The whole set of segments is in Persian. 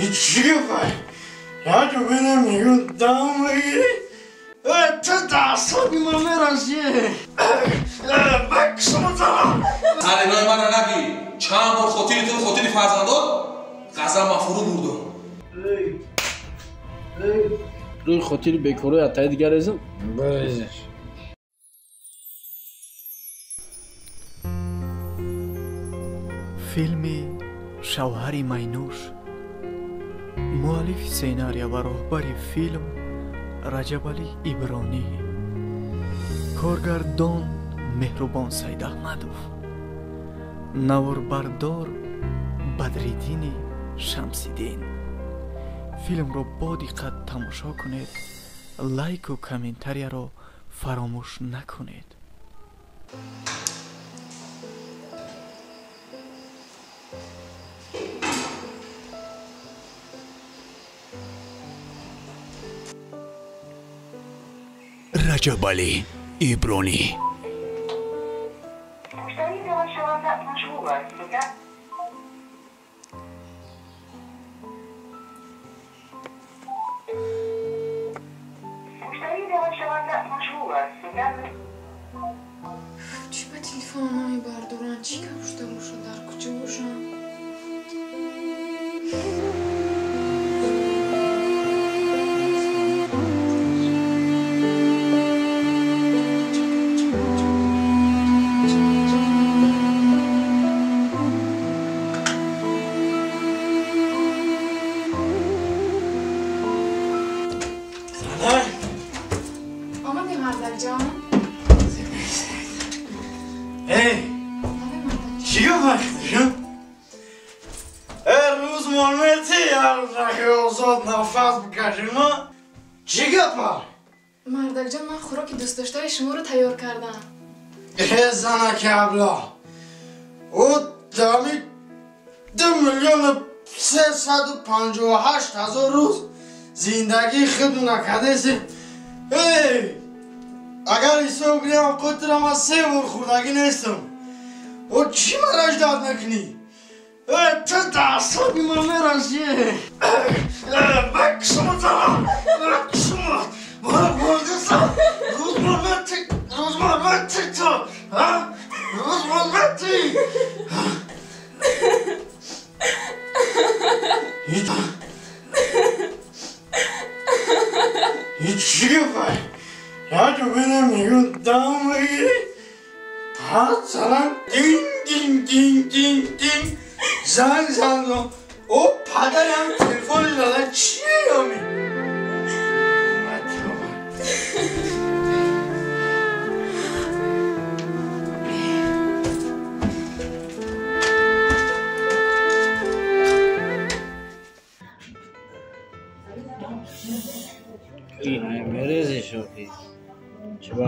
چی پای؟ یا جو بینم میگون دام بگیری؟ تو دستات ما میرسیه بکسم زنم سرگاه من نگی چند بار خطیری فرزندان قضا ما فرو بردم روی خطیری بکروی اتای دیگر ازم برایزش فیلمی شوهری مینوش مؤلف سیناریا و راهبر فیلم رجب علی ابرانی کارگردان مهربان سید احمدов نواربردار بدریدین شمسیدین فیلم را با دقت تماشا کنید لایک و کامنتاری را فراموش نکنید رجب علی ابرانی چی به تلفن‌های بردارن چی که پشت باشن در کجا باشن آمدی مردک جان چی وقتشم؟ روز مالمتی که آزاد نفس بکشیم چی گپا؟ مردک جان من خوراک دوست داشته شما رو تیار کردم زنه کبلا او دامی 2,358,000 روز زندگی خود نکرده سی اگر ایسا بگیرم قطرم از 3 بار خوردگی نیستم او چی مراش داد نکنی؟ تو دستات ما میرسیه بکسم زنم بکسم برو برده سم روز مالمتی تو روز مالمتی هیچ چی پای یا جو بینم میگون دام بگیری بعد سلام دین زنگ زندم او پدرم تلفون دادن چیه یامی اینه مریضی شدی چه با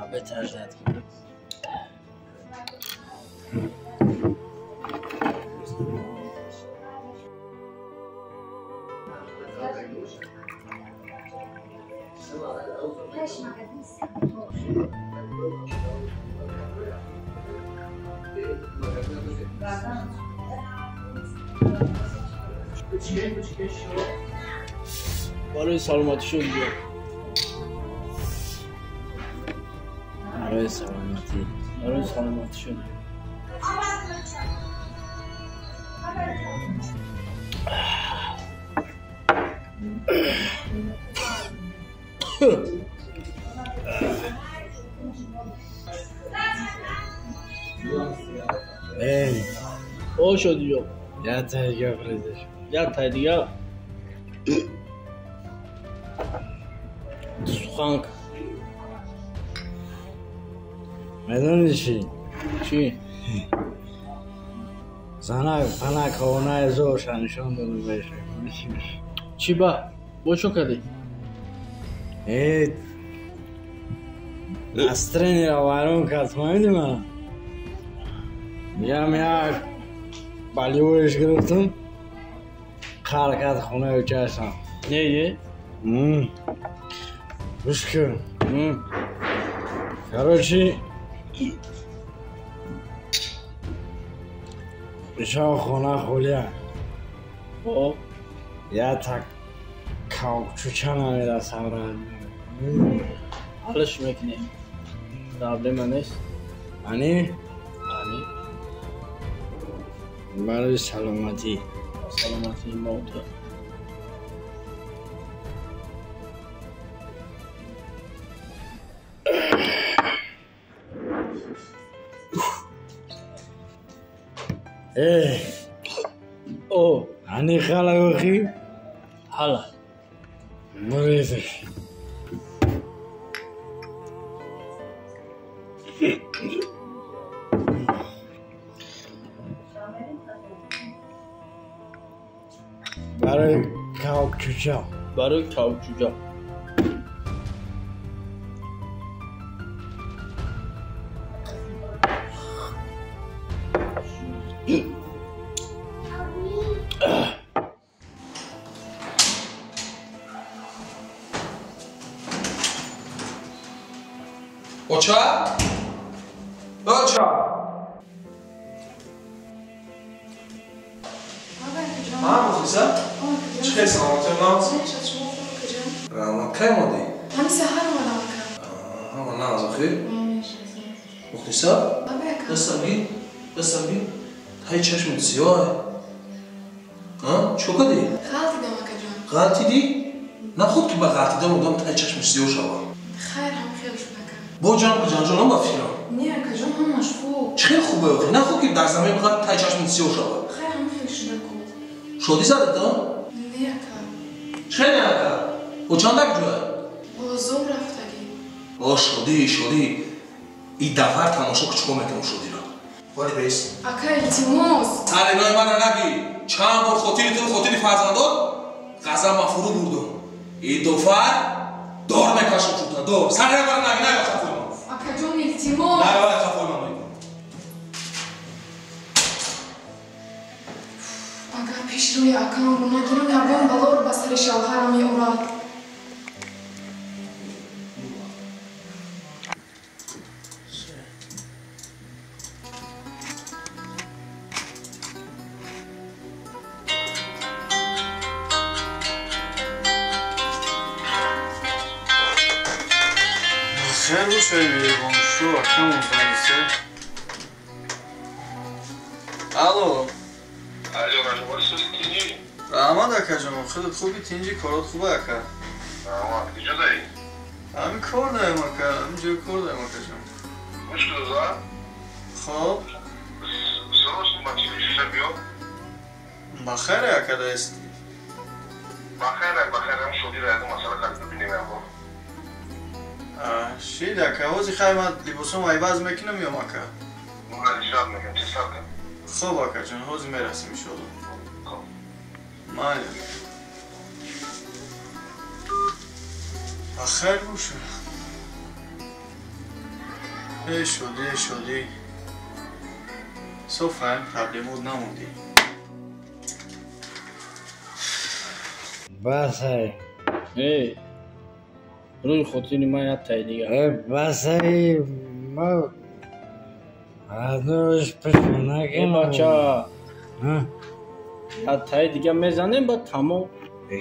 آبه تجدید کنم برای سلامتیشون بیا برای سلامتی برای سلامتیشون ای او شدی جو یا تایگه فریدش یا تای دیگه سخنک میدونی چی؟ زنک فنک هونه زور شنشان دارو بشه چی با؟ باشو کدی؟ ای استرینی را وارون کت مایدی من میگم یک بالیوش گرفتم خرکت خونه و چشم نه گوش کن کاروچی ایشان خونه خولیا خب یا تا کاوچوچان میرسم را حالش میکنیم پرابلم نیست آنی آنی برای سلامتی سلامتی موت او آنی خاله بخی حالا بریده برای کاوچوچا برای کاوچوچا اوچا؟ اوچا؟ مخلصه؟ چه سلامتی اونا؟ کی اومدی؟ همین سحر اومدم نه از آخر؟ مخلصه؟ دستم بین تای چشمت سیاه چو کدی؟ خالتي دمك جان غلطی دی؟ نه خود که با غلطی دم اودم تای چشمش سیاه شوه خير هم خير شو دكا با جان جان هم بفیرم نيا كجان هم مشفوق چه خوبه آخه نه خود که در زمین بخواد تای چشمش سیاه شوه خير هم خير شو دكو شدی زدت دا؟ نيا كا چه نه اکا؟ و چند دک جوه؟ والله زور رفتگی شدی ای دفعه تماشا کچکو میکنم شدی را ولی بیست اکا التماس علینای من نگی چند بار خاطری فرزندان غذا مفروض بردم ای دفعه دار میکشم شده دار سر نگرم نگی نه خفوی من اکا جان التماس نه باید خفوی من میکنم اکا پیش روی اکام رو نگیرم یا بام بلور بسر شوهرم یوراد خیر باشه بیرون شو کم مفرسه الو رحمت اکا جان خودت خوبی تینجی کارات خوبه اکا کجا داری؟ همین کار داریم اکا همینجا کار داریم اکا جان مشکل دار؟ خب سروش ماشین شیشه بیو؟ بخیره اکا دستی بخیر هم شدی را یادم مسئله کاری ببینیم اما شید اکا وزی خیلی من لیباسم عیباز میکنم یا اکا مغلی شاد میگم چه سال کن؟ خب اکا جان حوزی میرسیم ایشالله خب مالی بخیر باشه شدی صفحه هم پرابلمود نموندی بس های روی خاطری من یاد تای دیگه بس های ما هنوز پشم این نکنم بچه یاد تای دیگه میزنیم با تمام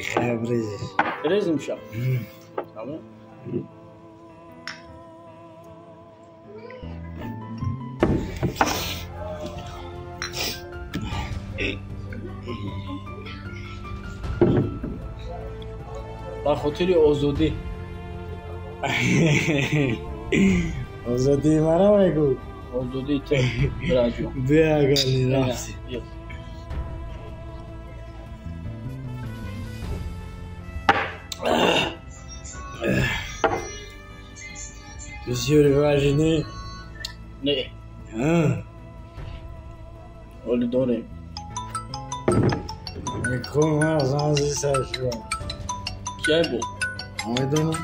خیلی بریزش بریزیم شب تمام با خاطری آزادی آزادی مرا میگو آزادی تو براجو بیا گلی رفتی بسیاری واجنی نه ولی داریم میکن من از آنزی سر شما کیای بود؟ میدونم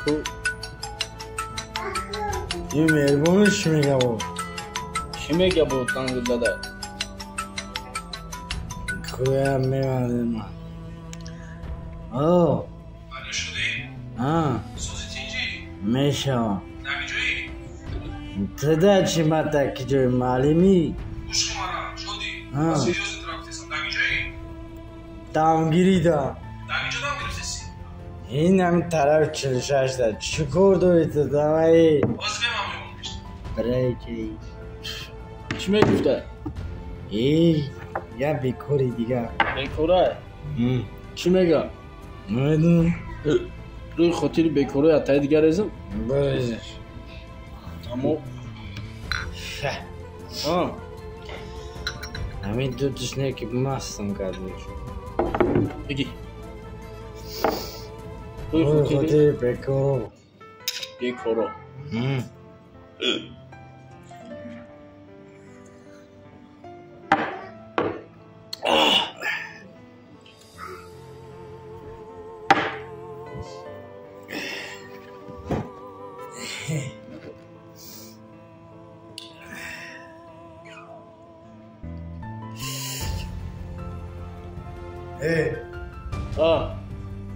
کو این مهربونش میگه بود چی میگه بود تنگ داده؟ کوی هم میمانده من او بله شدی؟ سوزی تینجی؟ میشم نمی جایی؟ تدا چی متا که جای معلمی گوش مرا شدی؟ بسیاری از رفتیسم نمی جایی؟ دامگیری دارم. در کجا دام گرفتی؟ این همین طرف 46 داد. چیکار داری تو دامایی؟ باز به من میگم. برای چی؟ چی میگفته؟ یا بیکاری دیگه. بیکاره؟ چی میگه؟ نمیدونم. روی خاطر بیکاره اتای دیگر ازم؟ برایزش. اما همین دو تشنه که مستم کردنش. بگی. روی خاطر بیکاره. بیکاره.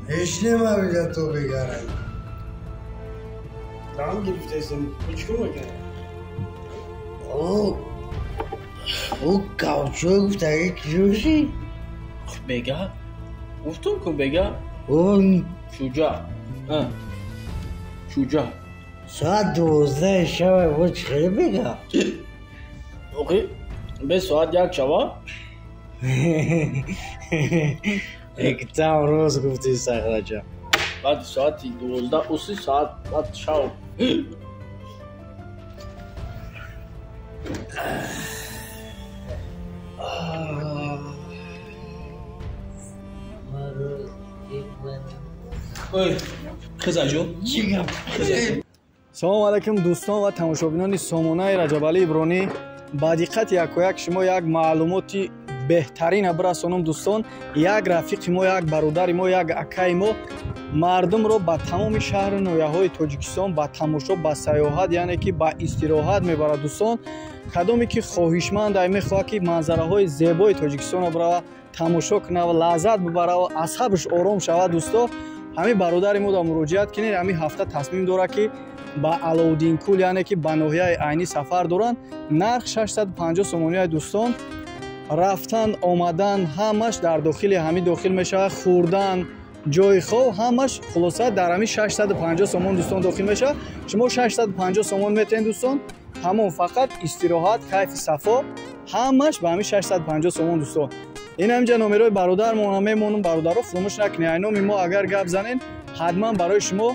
هیچ نمیگه تو بگرم. دام گرفته ایسم کچکو بگرم. او کاوچو گفته که جوشی؟ بگه؟ گفتم که بگه؟ اون شجاع. شجاع. ساعت 12 شب بود چه بگه؟ اوکی. به ساعت 1 شبا؟ اکتام روز گفتی سخراجا. بعد ساعت 12 اسی ساعت بعد شب. اوی خزاجو چیگم؟ салому алайкум дӯстон ва тамошобинони сомонаи раҷабалӣ ибронӣ. ба диққати якояк шумо як маълумоти беҳтарина бирасонам дӯстон. як рафиқи мо, як бародари мо, як акаи мо мардумро ба тамоми шаҳри ноҳияҳои тоҷикистон ба тамошо, ба сайёҳат, яъне ки ба истироҳат мебарад дӯстон. кадоме ки хоҳишманд мехоҳад ки манзараҳои зебои тоҷикистонро бирава тамошо кунад ва лаззат бибарад ва асабаш ором шавад дӯсто, ҳамин бародари мо дар муроҷиат кинед. ҳамин ҳафта тасмим дорад ки ба аловдинкул, яъне ки ба ноҳияи айнӣ сафар доранд. нарх 650 сомония дӯстон. рафтан омадан ҳамаш дар дохили ҳамин дохил мешавад. хӯрдан, ҷои хоб ҳамаш хулоса дар ҳамин 650 сомон дӯстон дохил мешавад. шумо 650 сомон метавонед дӯстон ҳамон фақат истироҳат, кайфи сафо ҳамаш ба ҳамин 650 сомон дӯстон. ин ҳаминҷа номерои бародармон мемонам. бародаро фурӯмӯш накунед. ай номи мо агар гап занед ҳатман барои шумо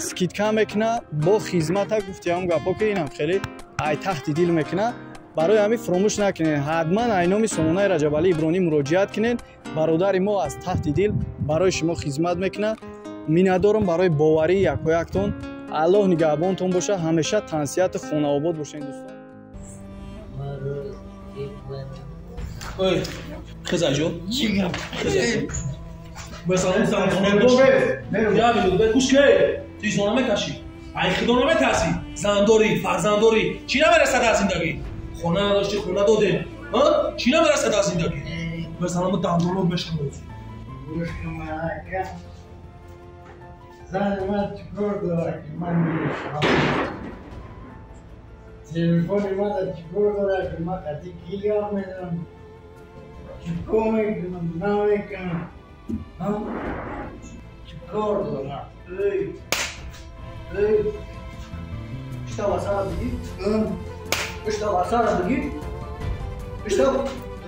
скидка мекуна бо хизмата. гуфти ҳамон гапо ки инам хеле ай тахти дил мекуна. барои ҳамин фурӯмӯш накунед. ҳатман ай номи сомонаи раҷабалӣ ибронӣ муроҷиат кунед. бародари мо аз тахти дил барои шумо хизмат мекуна. миннатдорам барои боварии якояктон. аллоҳ нигаҳбонтон боша. ҳамеша тансияту хонаобод бошед дӯстон. اوی خزاجو چیگم؟ مثلا یا بیلود به گوش که تیزونه میکشی ای خدونه میترسی زنداری فرزنداری چی نمیرسد از زندگی خونه نداشتی خونه دادیم چی نمیرسد از زندگی مثلا ما دندانلوگ بشم روز گوش کن زن من چکار داره که من میرسم تلفون من چکار داره که من قطعی گیلیم میدم چکار میکنم نمیکنم چکار دارم İşte basara bugün. İşte basara bugün. İşte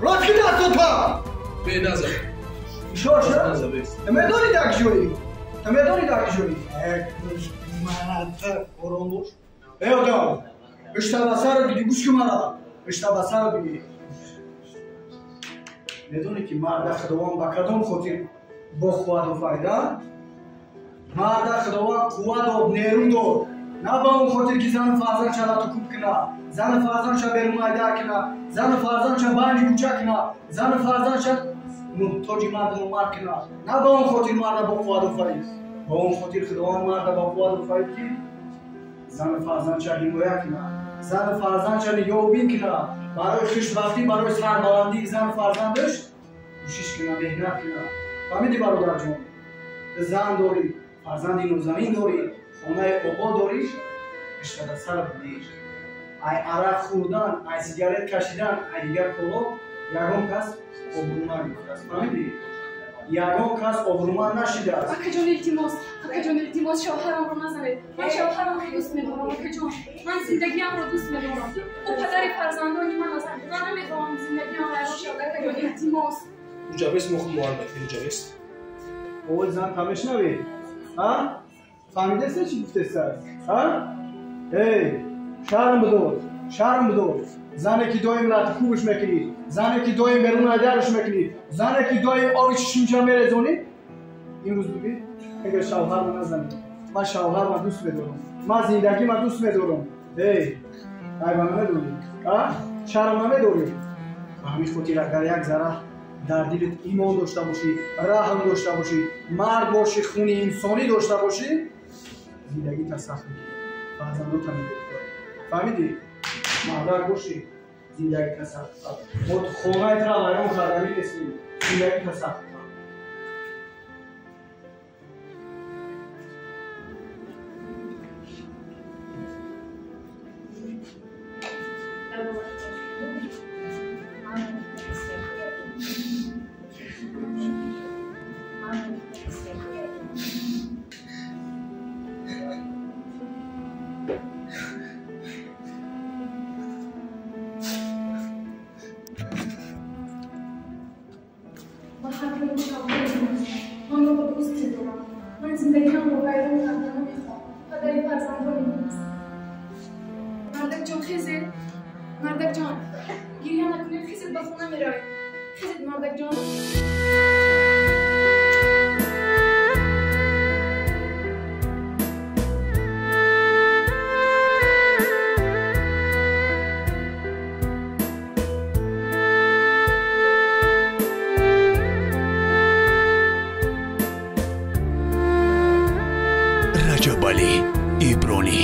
rakı da tuta. به نظر Şor. Emedoni da kişoyi. Emedoni da kişoyi. من حتی Oromur. Ey adam. İşte basara bugün kuş kumara. İşte basara bugün. Medoni ki marda xdovan bakadom khotir bo khwad و fayda. Marda xdovan quwad و nerun do. نه با اون خاطر که زن فرزند شده تو کوب کنه زن فرزند شده بیرون مایده کنه زن فرزند شده بانج کوچه کنه زن فرزند شده محتاجی مردم رو مرد کنه نه با اون خاطر مرد با قواد و فرید با اون خاطر خداوند مرد با قواد و فرید که زن فرزند شده حمایت کنه زن فرزند شده یابی کنه برای خوشبختی برای سربلندی زن فرزندش کوشش کنه محنت کنه فهمیدی برادر جون زن داری فرزندی نوزمین داری خونه بابا داریش اشتاده سر بودیش ای عرق خوردن ای سیگارت کشیدن ای دیگر کلو یکم کس قبول نمیکنه فهمیدی ягон кас обруман нашидааст. Акаҷон илтимос шавҳарамро назанед. Ман шавҳарамро дӯст медорам акаҷон. Ман зиндагиамро дӯст медорам. ӯ падари фарзандони ман аст. Ман намехоҳам зиндагиам вайрон шавад акаҷон илтимос. уҷабест мухмуарбати уҷабест. Овоз зан тамешнавӣ? Ҳа? Фаҳмидасе чӣ гуфтесаст? Ҳа? Эй, шарм бидор. Зане ки доим ратхубиш мекунид, зане ки доим берун айдарш мекунид, зане ки доим оби шишинҷа мерезонид. Имрӯз бибин, агар шавҳарро назанед. Ман шавҳарро дӯст медорам. Ман зиндагима дӯст медорам. Эй, айба намедорӣ? Ҳа? Шарм намедорӣ? Ба ҳамин хотир агар як зара дар дилит имон дошта бошӣ, раҳм дошта бошӣ, мард бошӣ, хуни инсонӣ дошта бошӣ, зиндагита сахт мекунӣ. Фарзандота меборӣ. Фаҳмидӣ? Маҳдар бошӣ, зиндагита сахт. Мо хонаатро вайрон карданӣ нестем. Зиндагита сахт. من زندگی‌ام رو ویران کردن نمی‌خوام. پدری فرزندانی نیست. مردک جان خیزید. مردک جان. گریه نکنید خیزید به خونه می‌روید. خیزید مردک جان. Rajabali Ibroni.